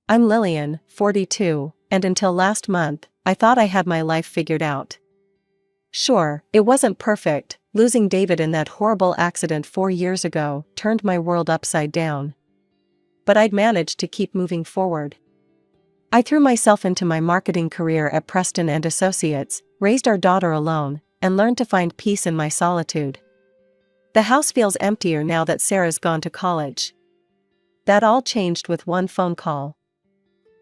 I'm Lillian, 42, and until last month, I thought I had my life figured out. Sure, it wasn't perfect. Losing David in that horrible accident 4 years ago turned my world upside down. But I'd managed to keep moving forward. I threw myself into my marketing career at Preston and Associates, raised our daughter alone, and learned to find peace in my solitude. The house feels emptier now that Sarah's gone to college. That all changed with one phone call.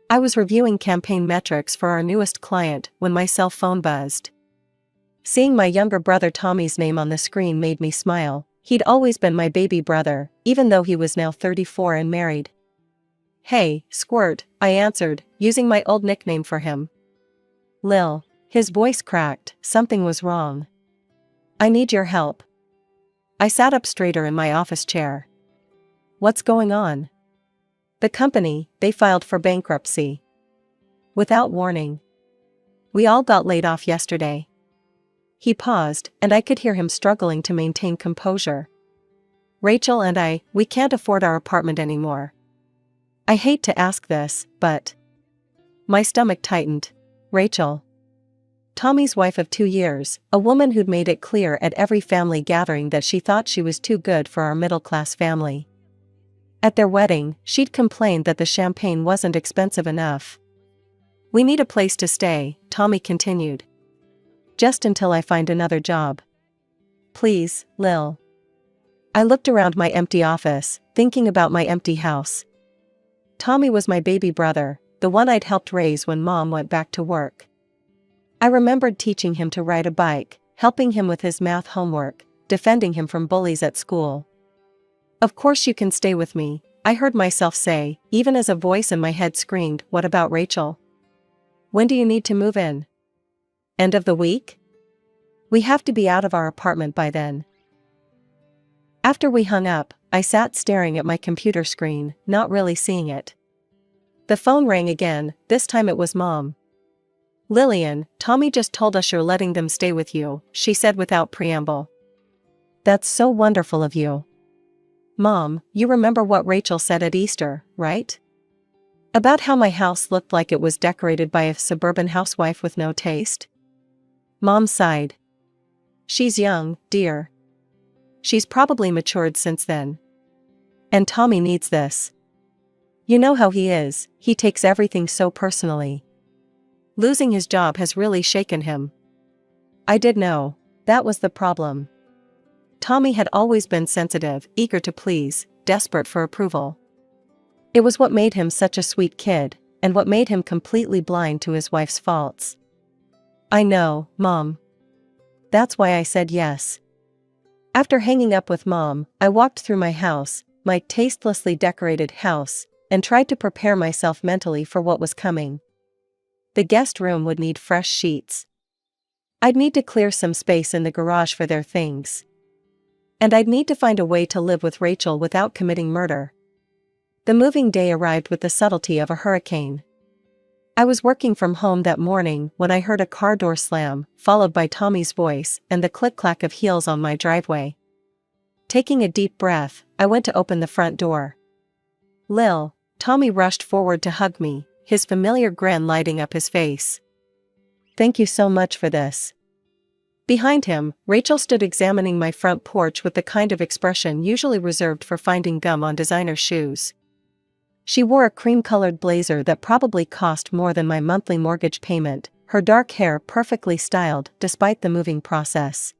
I was reviewing campaign metrics for our newest client when my cell phone buzzed. Seeing my younger brother Tommy's name on the screen made me smile. He'd always been my baby brother, even though he was now 34 and married. "Hey, Squirt," I answered, using my old nickname for him. "Lil." His voice cracked. Something was wrong. "I need your help." I sat up straighter in my office chair. "What's going on?" "The company, they filed for bankruptcy. Without warning. We all got laid off yesterday." He paused, and I could hear him struggling to maintain composure. "Rachel and we can't afford our apartment anymore." I hate to ask this, but... My stomach tightened. Rachel. Tommy's wife of 2 years, a woman who'd made it clear at every family gathering that she thought she was too good for our middle-class family. At their wedding, she'd complained that the champagne wasn't expensive enough. "We need a place to stay," Tommy continued. "Just until I find another job. Please, Lil." I looked around my empty office, thinking about my empty house. Tommy was my baby brother, the one I'd helped raise when Mom went back to work. I remembered teaching him to ride a bike, helping him with his math homework, defending him from bullies at school. "Of course you can stay with me," I heard myself say, even as a voice in my head screamed, "What about Rachel? When do you need to move in? End of the week? We have to be out of our apartment by then." After we hung up, I sat staring at my computer screen, not really seeing it. The phone rang again, this time it was Mom. "Lillian, Tommy just told us you're letting them stay with you," she said without preamble. "That's so wonderful of you." "Mom, you remember what Rachel said at Easter, right? About how my house looked like it was decorated by a suburban housewife with no taste?" Mom sighed. "She's young, dear. She's probably matured since then. And Tommy needs this. You know how he is, he takes everything so personally. Losing his job has really shaken him." I did know. That was the problem. Tommy had always been sensitive, eager to please, desperate for approval. It was what made him such a sweet kid, and what made him completely blind to his wife's faults. "I know, Mom. That's why I said yes." After hanging up with Mom, I walked through my house, my tastelessly decorated house, and tried to prepare myself mentally for what was coming. The guest room would need fresh sheets. I'd need to clear some space in the garage for their things. And I'd need to find a way to live with Rachel without committing murder. The moving day arrived with the subtlety of a hurricane. I was working from home that morning when I heard a car door slam, followed by Tommy's voice and the click-clack of heels on my driveway. Taking a deep breath, I went to open the front door. "Lil." Tommy rushed forward to hug me, his familiar grin lighting up his face. "Thank you so much for this." Behind him, Rachel stood examining my front porch with the kind of expression usually reserved for finding gum on designer shoes. She wore a cream-colored blazer that probably cost more than my monthly mortgage payment, her dark hair perfectly styled despite the moving process.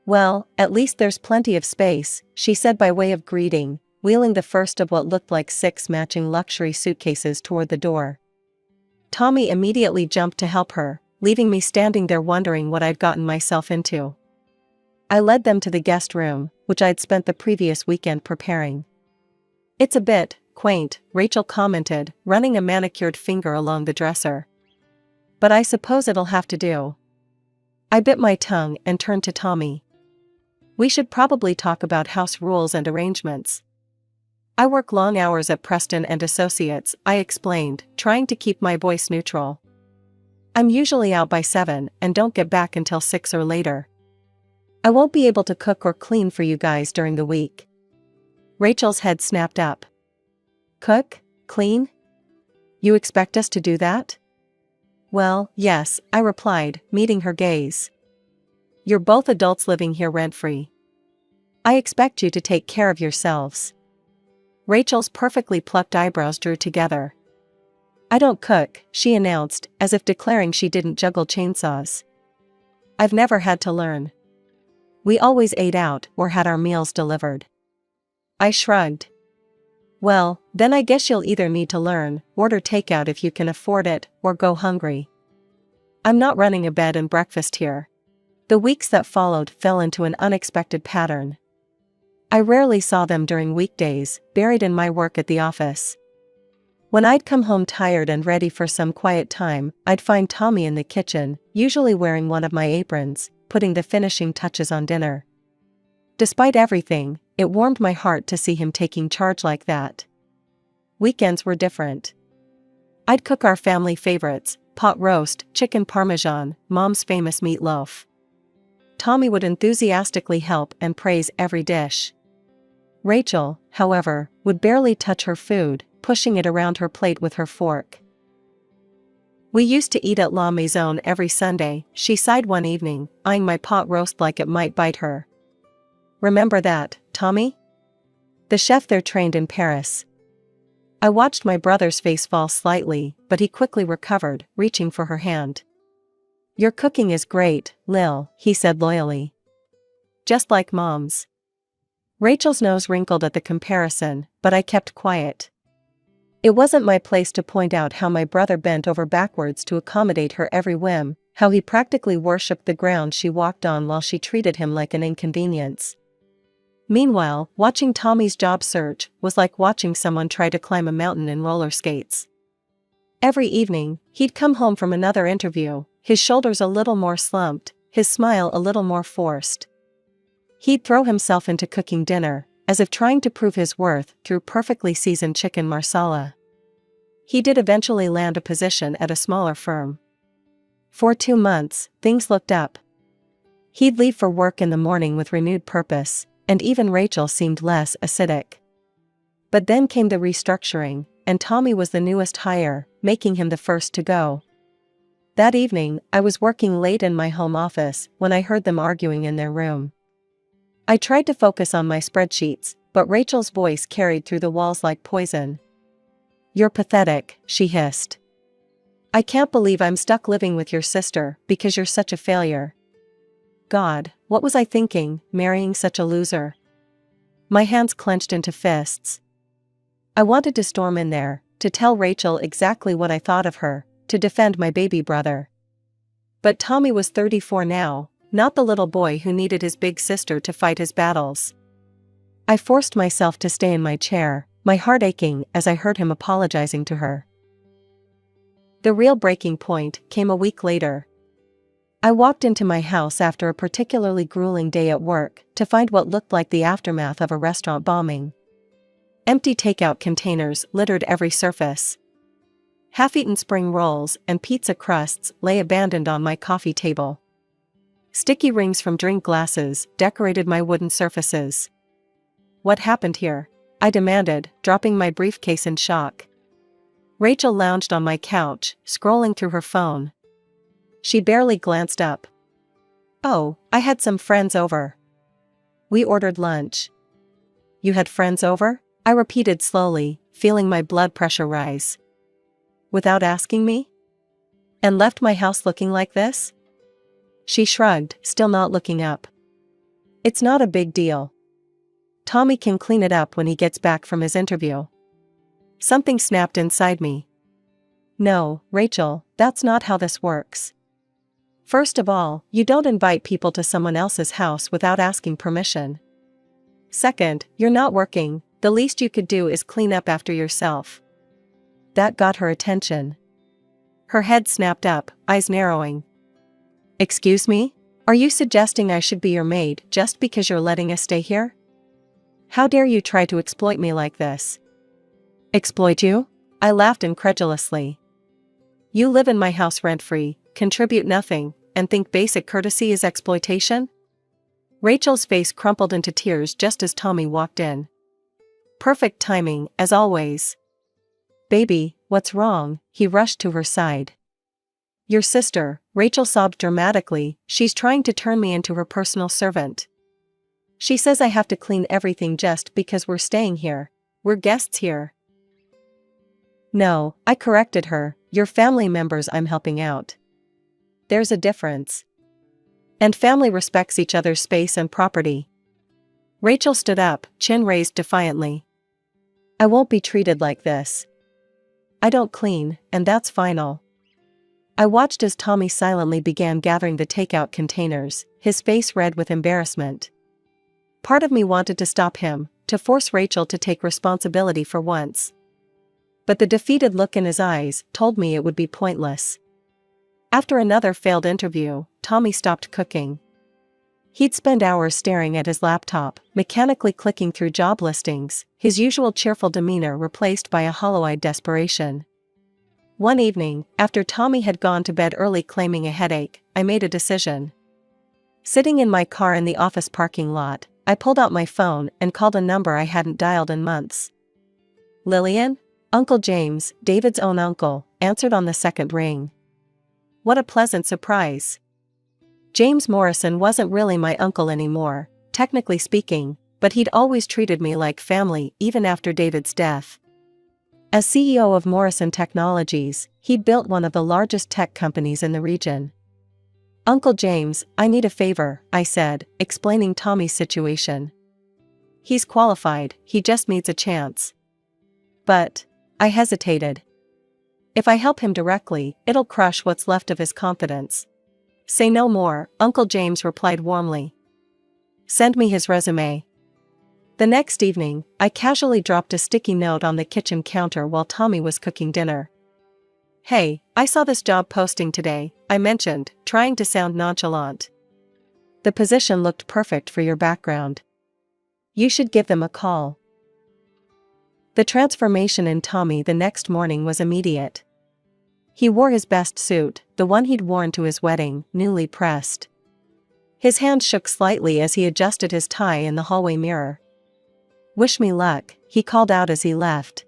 "Well, at least there's plenty of space," she said by way of greeting, wheeling the first of what looked like 6 matching luxury suitcases toward the door. Tommy immediately jumped to help her, leaving me standing there wondering what I'd gotten myself into. I led them to the guest room, which I'd spent the previous weekend preparing. "It's a bit quaint," Rachel commented, running a manicured finger along the dresser. "But I suppose it'll have to do." I bit my tongue and turned to Tommy. "We should probably talk about house rules and arrangements." "I work long hours at Preston and Associates," I explained, trying to keep my voice neutral. "I'm usually out by 7 and don't get back until 6 or later. I won't be able to cook or clean for you guys during the week." Rachel's head snapped up. "Cook?" Clean? You expect us to do that? Well, yes, I replied, meeting her gaze. You're both adults living here rent-free. I expect you to take care of yourselves. Rachel's perfectly plucked eyebrows drew together. I don't cook, she announced, as if declaring she didn't juggle chainsaws. I've never had to learn. We always ate out or had our meals delivered. I shrugged. Well, then I guess you'll either need to learn, order takeout if you can afford it, or go hungry. I'm not running a bed and breakfast here. The weeks that followed fell into an unexpected pattern. I rarely saw them during weekdays, buried in my work at the office. When I'd come home tired and ready for some quiet time, I'd find Tommy in the kitchen, usually wearing one of my aprons, putting the finishing touches on dinner. Despite everything, it warmed my heart to see him taking charge like that. Weekends were different. I'd cook our family favorites, pot roast, chicken parmesan, Mom's famous meatloaf. Tommy would enthusiastically help and praise every dish. Rachel, however, would barely touch her food, pushing it around her plate with her fork. We used to eat at La Maison every Sunday, she sighed one evening, eyeing my pot roast like it might bite her. Remember that, Tommy? The chef there trained in Paris. I watched my brother's face fall slightly, but he quickly recovered, reaching for her hand. Your cooking is great, Lil, he said loyally. Just like Mom's. Rachel's nose wrinkled at the comparison, but I kept quiet. It wasn't my place to point out how my brother bent over backwards to accommodate her every whim, how he practically worshipped the ground she walked on while she treated him like an inconvenience. Meanwhile, watching Tommy's job search was like watching someone try to climb a mountain in roller skates. Every evening, he'd come home from another interview, his shoulders a little more slumped, his smile a little more forced. He'd throw himself into cooking dinner, as if trying to prove his worth through perfectly seasoned chicken marsala. He did eventually land a position at a smaller firm. For 2 months, things looked up. He'd leave for work in the morning with renewed purpose, and even Rachel seemed less acidic. But then came the restructuring, and Tommy was the newest hire, making him the first to go. That evening, I was working late in my home office when I heard them arguing in their room. I tried to focus on my spreadsheets, but Rachel's voice carried through the walls like poison. You're pathetic, she hissed. I can't believe I'm stuck living with your sister because you're such a failure. God, what was I thinking, marrying such a loser? My hands clenched into fists. I wanted to storm in there, to tell Rachel exactly what I thought of her, to defend my baby brother. But Tommy was 34 now, not the little boy who needed his big sister to fight his battles. I forced myself to stay in my chair, my heart aching as I heard him apologizing to her. The real breaking point came a week later. I walked into my house after a particularly grueling day at work to find what looked like the aftermath of a restaurant bombing. Empty takeout containers littered every surface. Half-eaten spring rolls and pizza crusts lay abandoned on my coffee table. Sticky rings from drink glasses decorated my wooden surfaces. What happened here? I demanded, dropping my briefcase in shock. Rachel lounged on my couch, scrolling through her phone. She barely glanced up. Oh, I had some friends over. We ordered lunch. You had friends over? I repeated slowly, feeling my blood pressure rise. Without asking me? And left my house looking like this? She shrugged, still not looking up. It's not a big deal. Tommy can clean it up when he gets back from his interview. Something snapped inside me. No, Rachel, that's not how this works. First of all, you don't invite people to someone else's house without asking permission. Second, you're not working, the least you could do is clean up after yourself. That got her attention. Her head snapped up, eyes narrowing. Excuse me? Are you suggesting I should be your maid just because you're letting us stay here? How dare you try to exploit me like this? Exploit you? I laughed incredulously. You live in my house rent-free, contribute nothing, and think basic courtesy is exploitation? Rachel's face crumpled into tears just as Tommy walked in. Perfect timing, as always. "Baby, what's wrong?" He rushed to her side. "Your sister," Rachel sobbed dramatically. "She's trying to turn me into her personal servant. She says I have to clean everything just because we're staying here. We're guests here." "No," I corrected her, "you're family members I'm helping out. There's a difference. And family respects each other's space and property." Rachel stood up, chin raised defiantly. "I won't be treated like this. I don't clean, and that's final." I watched as Tommy silently began gathering the takeout containers, his face red with embarrassment. Part of me wanted to stop him, to force Rachel to take responsibility for once. But the defeated look in his eyes told me it would be pointless. After another failed interview, Tommy stopped cooking. He'd spend hours staring at his laptop, mechanically clicking through job listings, his usual cheerful demeanor replaced by a hollow-eyed desperation. One evening, after Tommy had gone to bed early claiming a headache, I made a decision. Sitting in my car in the office parking lot, I pulled out my phone and called a number I hadn't dialed in months. "Lillian?" Uncle James, David's own uncle, answered on the second ring. What a pleasant surprise. James Morrison wasn't really my uncle anymore, technically speaking, but he'd always treated me like family even after David's death. As CEO of Morrison Technologies, he'd built one of the largest tech companies in the region. "Uncle James, I need a favor," I said, explaining Tommy's situation. "He's qualified, he just needs a chance." "But," I hesitated. "If I help him directly, it'll crush what's left of his confidence." "Say no more," Uncle James replied warmly. "Send me his resume." The next evening, I casually dropped a sticky note on the kitchen counter while Tommy was cooking dinner. "Hey, I saw this job posting today," I mentioned, trying to sound nonchalant. "The position looked perfect for your background. You should give them a call." The transformation in Tommy the next morning was immediate. He wore his best suit, the one he'd worn to his wedding, newly pressed. His hand shook slightly as he adjusted his tie in the hallway mirror. "Wish me luck," he called out as he left.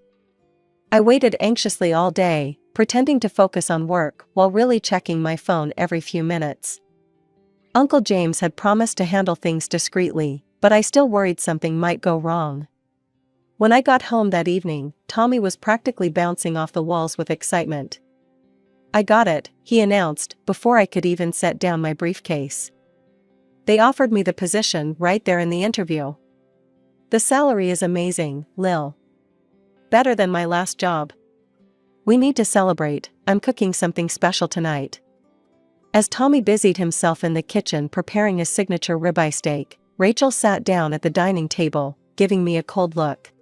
I waited anxiously all day, pretending to focus on work while really checking my phone every few minutes. Uncle James had promised to handle things discreetly, but I still worried something might go wrong. When I got home that evening, Tommy was practically bouncing off the walls with excitement. "I got it," he announced, before I could even set down my briefcase. "They offered me the position right there in the interview. The salary is amazing, Lil. Better than my last job. We need to celebrate, I'm cooking something special tonight." As Tommy busied himself in the kitchen preparing his signature ribeye steak, Rachel sat down at the dining table, giving me a cold look.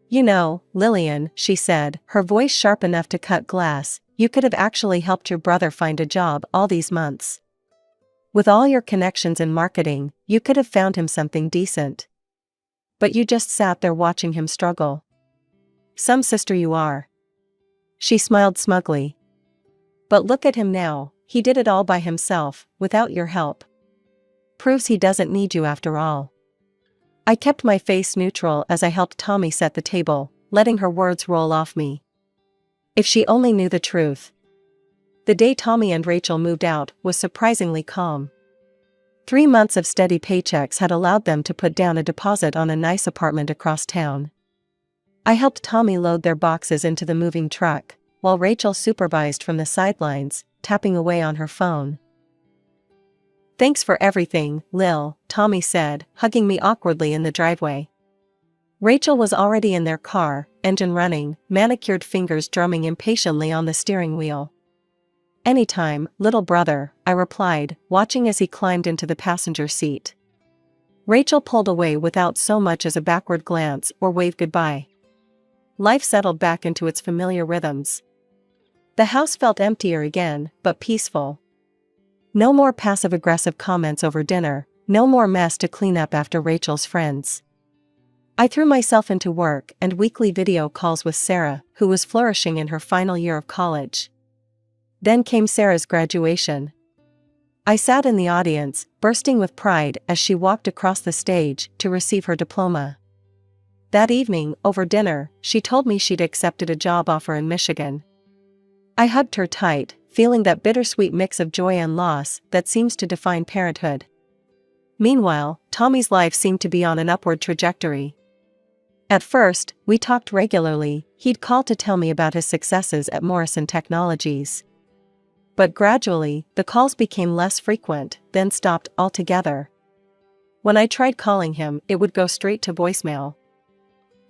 "You know, Lillian," she said, her voice sharp enough to cut glass, "you could have actually helped your brother find a job all these months. With all your connections in marketing, you could have found him something decent. But you just sat there watching him struggle. Some sister you are." She smiled smugly. "But look at him now, he did it all by himself, without your help. Proves he doesn't need you after all." I kept my face neutral as I helped Tommy set the table, letting her words roll off me. If she only knew the truth. The day Tommy and Rachel moved out was surprisingly calm. 3 months of steady paychecks had allowed them to put down a deposit on a nice apartment across town. I helped Tommy load their boxes into the moving truck, while Rachel supervised from the sidelines, tapping away on her phone. "Thanks for everything, Lil," Tommy said, hugging me awkwardly in the driveway. Rachel was already in their car, engine running, manicured fingers drumming impatiently on the steering wheel. "Anytime, little brother," I replied, watching as he climbed into the passenger seat. Rachel pulled away without so much as a backward glance or wave goodbye. Life settled back into its familiar rhythms. The house felt emptier again, but peaceful. No more passive-aggressive comments over dinner, no more mess to clean up after Rachel's friends. I threw myself into work and weekly video calls with Sarah, who was flourishing in her final year of college. Then came Sarah's graduation. I sat in the audience, bursting with pride as she walked across the stage to receive her diploma. That evening, over dinner, she told me she'd accepted a job offer in Michigan. I hugged her tight, feeling that bittersweet mix of joy and loss that seems to define parenthood. Meanwhile, Tommy's life seemed to be on an upward trajectory. At first, we talked regularly. He'd call to tell me about his successes at Morrison Technologies. But gradually, the calls became less frequent, then stopped altogether. When I tried calling him, it would go straight to voicemail.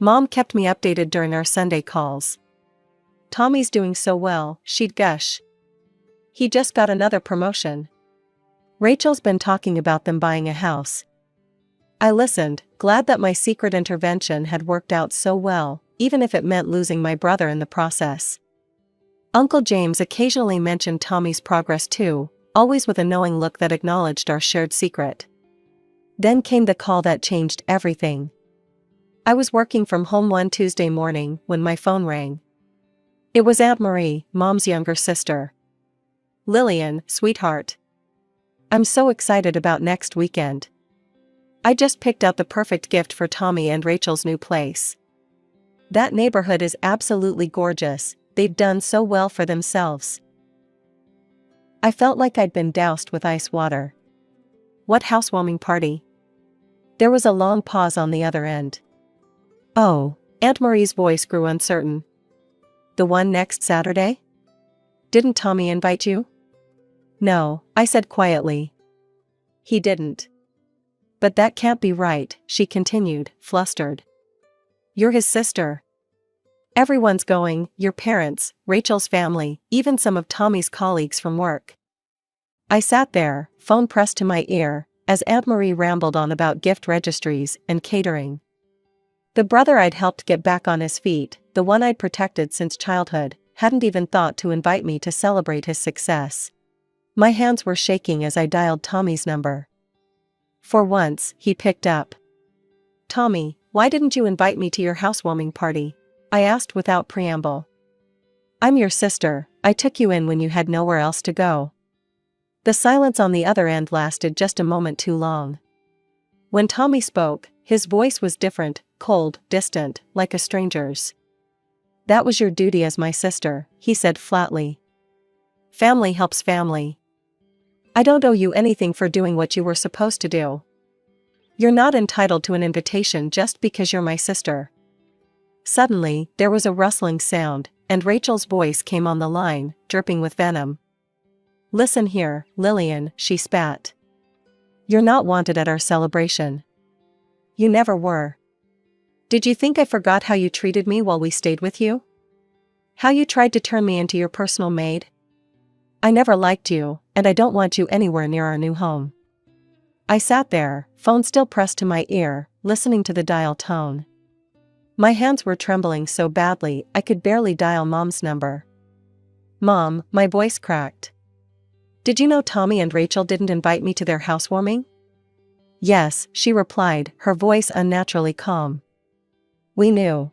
Mom kept me updated during our Sunday calls. Tommy's doing so well, she'd gush. He just got another promotion. Rachel's been talking about them buying a house. I listened, glad that my secret intervention had worked out so well, even if it meant losing my brother in the process. Uncle James occasionally mentioned Tommy's progress too, always with a knowing look that acknowledged our shared secret. Then came the call that changed everything. I was working from home one Tuesday morning when my phone rang. It was Aunt Marie, Mom's younger sister. "Lillian, sweetheart. I'm so excited about next weekend. I just picked out the perfect gift for Tommy and Rachel's new place. That neighborhood is absolutely gorgeous, they've done so well for themselves." I felt like I'd been doused with ice water. "What housewarming party?" There was a long pause on the other end. "Oh," Aunt Marie's voice grew uncertain. "The one next Saturday? Didn't Tommy invite you?" "No," I said quietly. "He didn't." "But that can't be right," she continued, flustered. "You're his sister. Everyone's going, your parents, Rachel's family, even some of Tommy's colleagues from work." I sat there, phone pressed to my ear, as Aunt Marie rambled on about gift registries and catering. The brother I'd helped get back on his feet, the one I'd protected since childhood, hadn't even thought to invite me to celebrate his success. My hands were shaking as I dialed Tommy's number. For once, he picked up. "Tommy, why didn't you invite me to your housewarming party?" I asked without preamble. "I'm your sister, I took you in when you had nowhere else to go." The silence on the other end lasted just a moment too long. When Tommy spoke, his voice was different, cold, distant, like a stranger's. "That was your duty as my sister," he said flatly. "Family helps family. I don't owe you anything for doing what you were supposed to do. You're not entitled to an invitation just because you're my sister." Suddenly, there was a rustling sound, and Rachel's voice came on the line, dripping with venom. "Listen here, Lillian," she spat. "You're not wanted at our celebration. You never were. Did you think I forgot how you treated me while we stayed with you? How you tried to turn me into your personal maid? I never liked you, and I don't want you anywhere near our new home." I sat there, phone still pressed to my ear, listening to the dial tone. My hands were trembling so badly I could barely dial Mom's number. "Mom," my voice cracked. "Did you know Tommy and Rachel didn't invite me to their housewarming?" "Yes," she replied, her voice unnaturally calm. "We knew."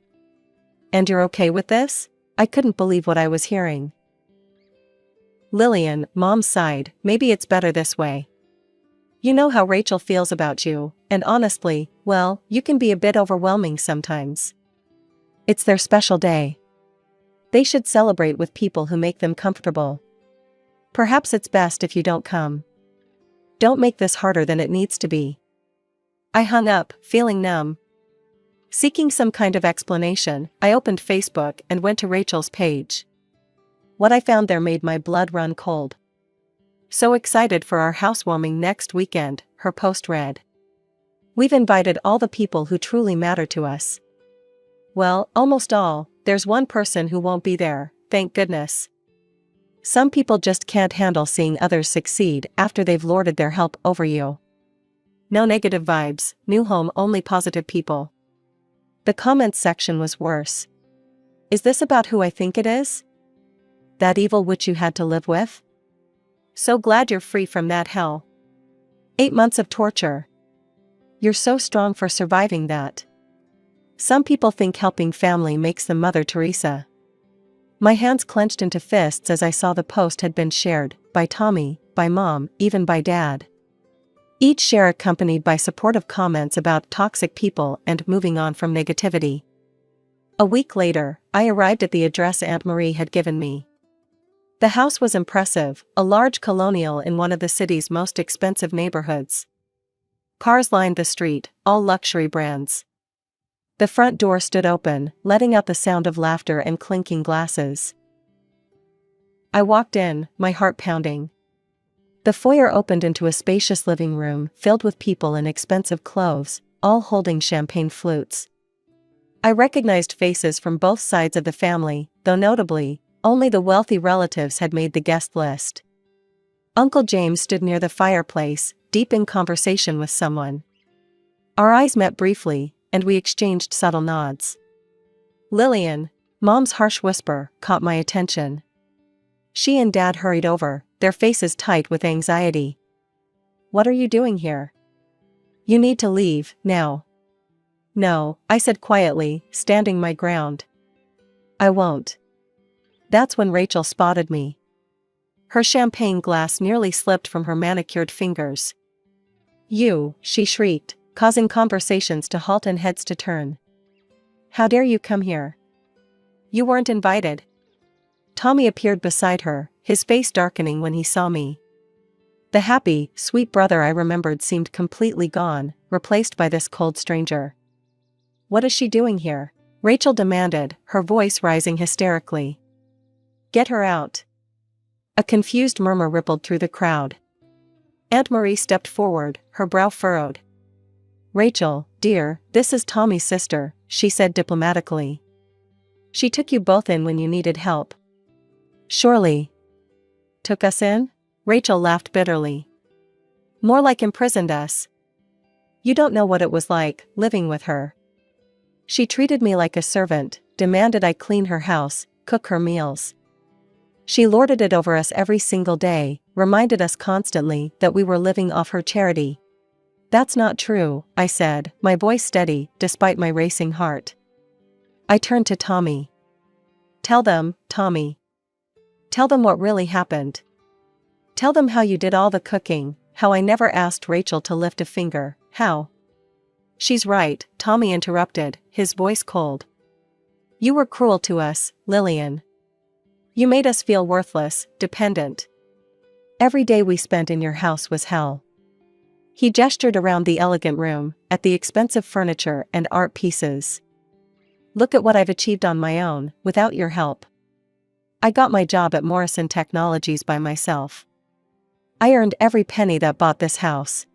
"And you're okay with this?" I couldn't believe what I was hearing. "Lillian," Mom sighed, "maybe it's better this way. You know how Rachel feels about you, and honestly, well, you can be a bit overwhelming sometimes. It's their special day. They should celebrate with people who make them comfortable. Perhaps it's best if you don't come. Don't make this harder than it needs to be." I hung up, feeling numb. Seeking some kind of explanation, I opened Facebook and went to Rachel's page. What I found there made my blood run cold. "So excited for our housewarming next weekend," her post read. "We've invited all the people who truly matter to us." Well, almost all. There's one person who won't be there, thank goodness. Some people just can't handle seeing others succeed after they've lorded their help over you. No negative vibes, new home, only positive people. The comments section was worse. "Is this about who I think it is? That evil witch you had to live with? So glad you're free from that hell. 8 months of torture. You're so strong for surviving that. Some people think helping family makes them Mother Teresa." My hands clenched into fists as I saw the post had been shared, by Tommy, by Mom, even by Dad. Each share accompanied by supportive comments about toxic people and moving on from negativity. A week later, I arrived at the address Aunt Marie had given me. The house was impressive, a large colonial in one of the city's most expensive neighborhoods. Cars lined the street, all luxury brands. The front door stood open, letting out the sound of laughter and clinking glasses. I walked in, my heart pounding. The foyer opened into a spacious living room filled with people in expensive clothes, all holding champagne flutes. I recognized faces from both sides of the family, though notably, only the wealthy relatives had made the guest list. Uncle James stood near the fireplace, deep in conversation with someone. Our eyes met briefly, and we exchanged subtle nods. Lillian, Mom's harsh whisper, caught my attention. She and Dad hurried over, their faces tight with anxiety. "What are you doing here? You need to leave, now." "No," I said quietly, standing my ground. "I won't." That's when Rachel spotted me. Her champagne glass nearly slipped from her manicured fingers. "You," she shrieked, causing conversations to halt and heads to turn. "How dare you come here? You weren't invited." Tommy appeared beside her, his face darkening when he saw me. The happy, sweet brother I remembered seemed completely gone, replaced by this cold stranger. "What is she doing here?" Rachel demanded, her voice rising hysterically. "Get her out." A confused murmur rippled through the crowd. Aunt Marie stepped forward, her brow furrowed. "Rachel, dear, this is Tommy's sister," she said diplomatically. "She took you both in when you needed help." "Surely." "Took us in?" Rachel laughed bitterly. "More like imprisoned us. You don't know what it was like, living with her. She treated me like a servant, demanded I clean her house, cook her meals. She lorded it over us every single day, reminded us constantly that we were living off her charity." "That's not true," I said, my voice steady, despite my racing heart. I turned to Tommy. "Tell them, Tommy. Tell them what really happened. Tell them how you did all the cooking, how I never asked Rachel to lift a finger, how—" "She's right," Tommy interrupted, his voice cold. "You were cruel to us, Lillian. You made us feel worthless, dependent. Every day we spent in your house was hell." He gestured around the elegant room, at the expensive furniture and art pieces. "Look at what I've achieved on my own, without your help. I got my job at Morrison Technologies by myself. I earned every penny that bought this house.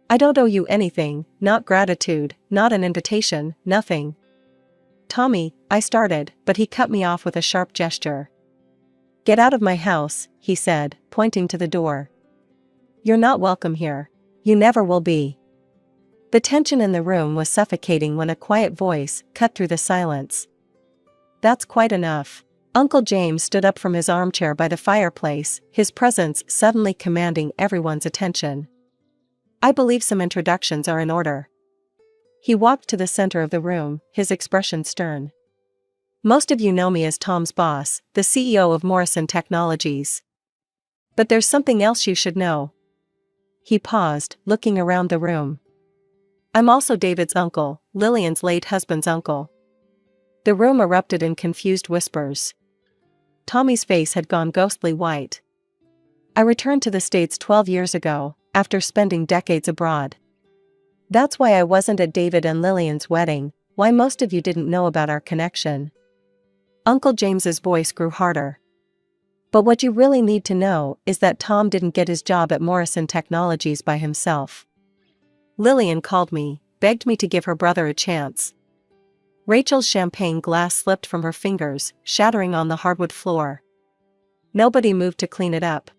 I don't owe you anything, not gratitude, not an invitation, nothing." "Tommy," I started, but he cut me off with a sharp gesture. "Get out of my house," he said, pointing to the door. "You're not welcome here. You never will be." The tension in the room was suffocating when a quiet voice cut through the silence. "That's quite enough." Uncle James stood up from his armchair by the fireplace, his presence suddenly commanding everyone's attention. "I believe some introductions are in order." He walked to the center of the room, his expression stern. "Most of you know me as Tom's boss, the CEO of Morrison Technologies. But there's something else you should know." He paused, looking around the room. "I'm also David's uncle, Lillian's late husband's uncle." The room erupted in confused whispers. Tommy's face had gone ghostly white. "I returned to the States 12 years ago, after spending decades abroad. That's why I wasn't at David and Lillian's wedding, why most of you didn't know about our connection." Uncle James's voice grew harder. "But what you really need to know is that Tom didn't get his job at Morrison Technologies by himself. Lillian called me, begged me to give her brother a chance." Rachel's champagne glass slipped from her fingers, shattering on the hardwood floor. Nobody moved to clean it up.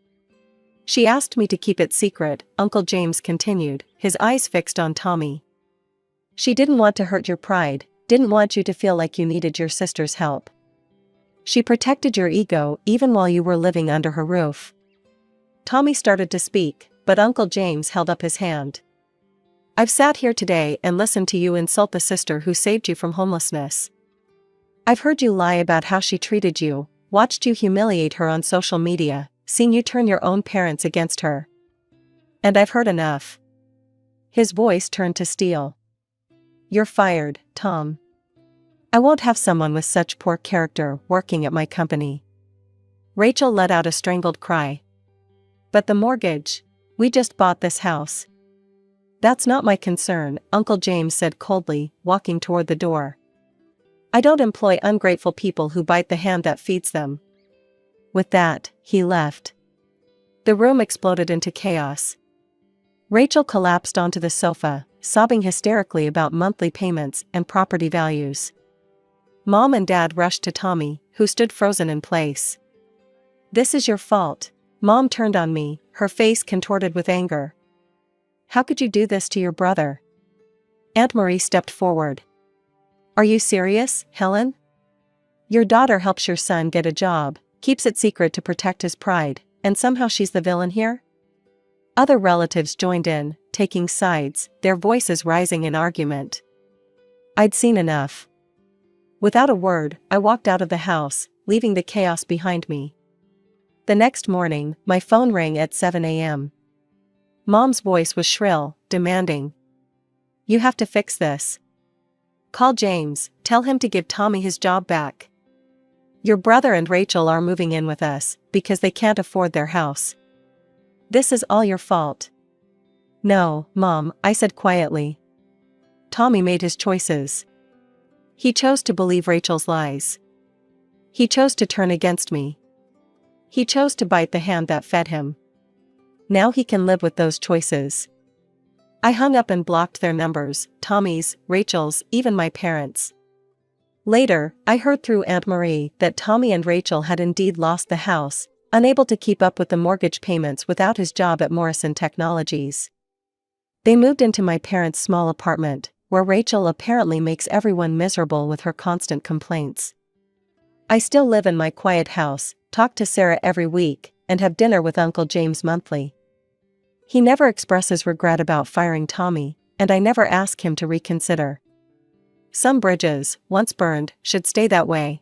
"She asked me to keep it secret," Uncle James continued, his eyes fixed on Tommy. "She didn't want to hurt your pride, didn't want you to feel like you needed your sister's help. She protected your ego even while you were living under her roof." Tommy started to speak, but Uncle James held up his hand. "I've sat here today and listened to you insult the sister who saved you from homelessness. I've heard you lie about how she treated you, watched you humiliate her on social media, seen you turn your own parents against her. And I've heard enough. His voice turned to steel. You're fired, Tom. I won't have someone with such poor character working at my company. Rachel let out a strangled cry. But the mortgage? We just bought this house. That's not my concern, Uncle James said coldly, walking toward the door. I don't employ ungrateful people who bite the hand that feeds them. With that, he left. The room exploded into chaos. Rachel collapsed onto the sofa, sobbing hysterically about monthly payments and property values. Mom and Dad rushed to Tommy, who stood frozen in place. This is your fault. Mom turned on me, her face contorted with anger. How could you do this to your brother? Aunt Marie stepped forward. Are you serious, Helen? Your daughter helps your son get a job, keeps it secret to protect his pride, and somehow she's the villain here? Other relatives joined in, taking sides, their voices rising in argument. I'd seen enough. Without a word, I walked out of the house, leaving the chaos behind me. The next morning, my phone rang at 7 a.m. Mom's voice was shrill, demanding. You have to fix this. Call James, tell him to give Tommy his job back. Your brother and Rachel are moving in with us, because they can't afford their house. This is all your fault. No, Mom, I said quietly. Tommy made his choices. He chose to believe Rachel's lies. He chose to turn against me. He chose to bite the hand that fed him. Now he can live with those choices. I hung up and blocked their numbers, Tommy's, Rachel's, even my parents'. Later, I heard through Aunt Marie that Tommy and Rachel had indeed lost the house, unable to keep up with the mortgage payments without his job at Morrison Technologies. They moved into my parents' small apartment, where Rachel apparently makes everyone miserable with her constant complaints. I still live in my quiet house, talk to Sarah every week, and have dinner with Uncle James monthly. He never expresses regret about firing Tommy, and I never ask him to reconsider. Some bridges, once burned, should stay that way.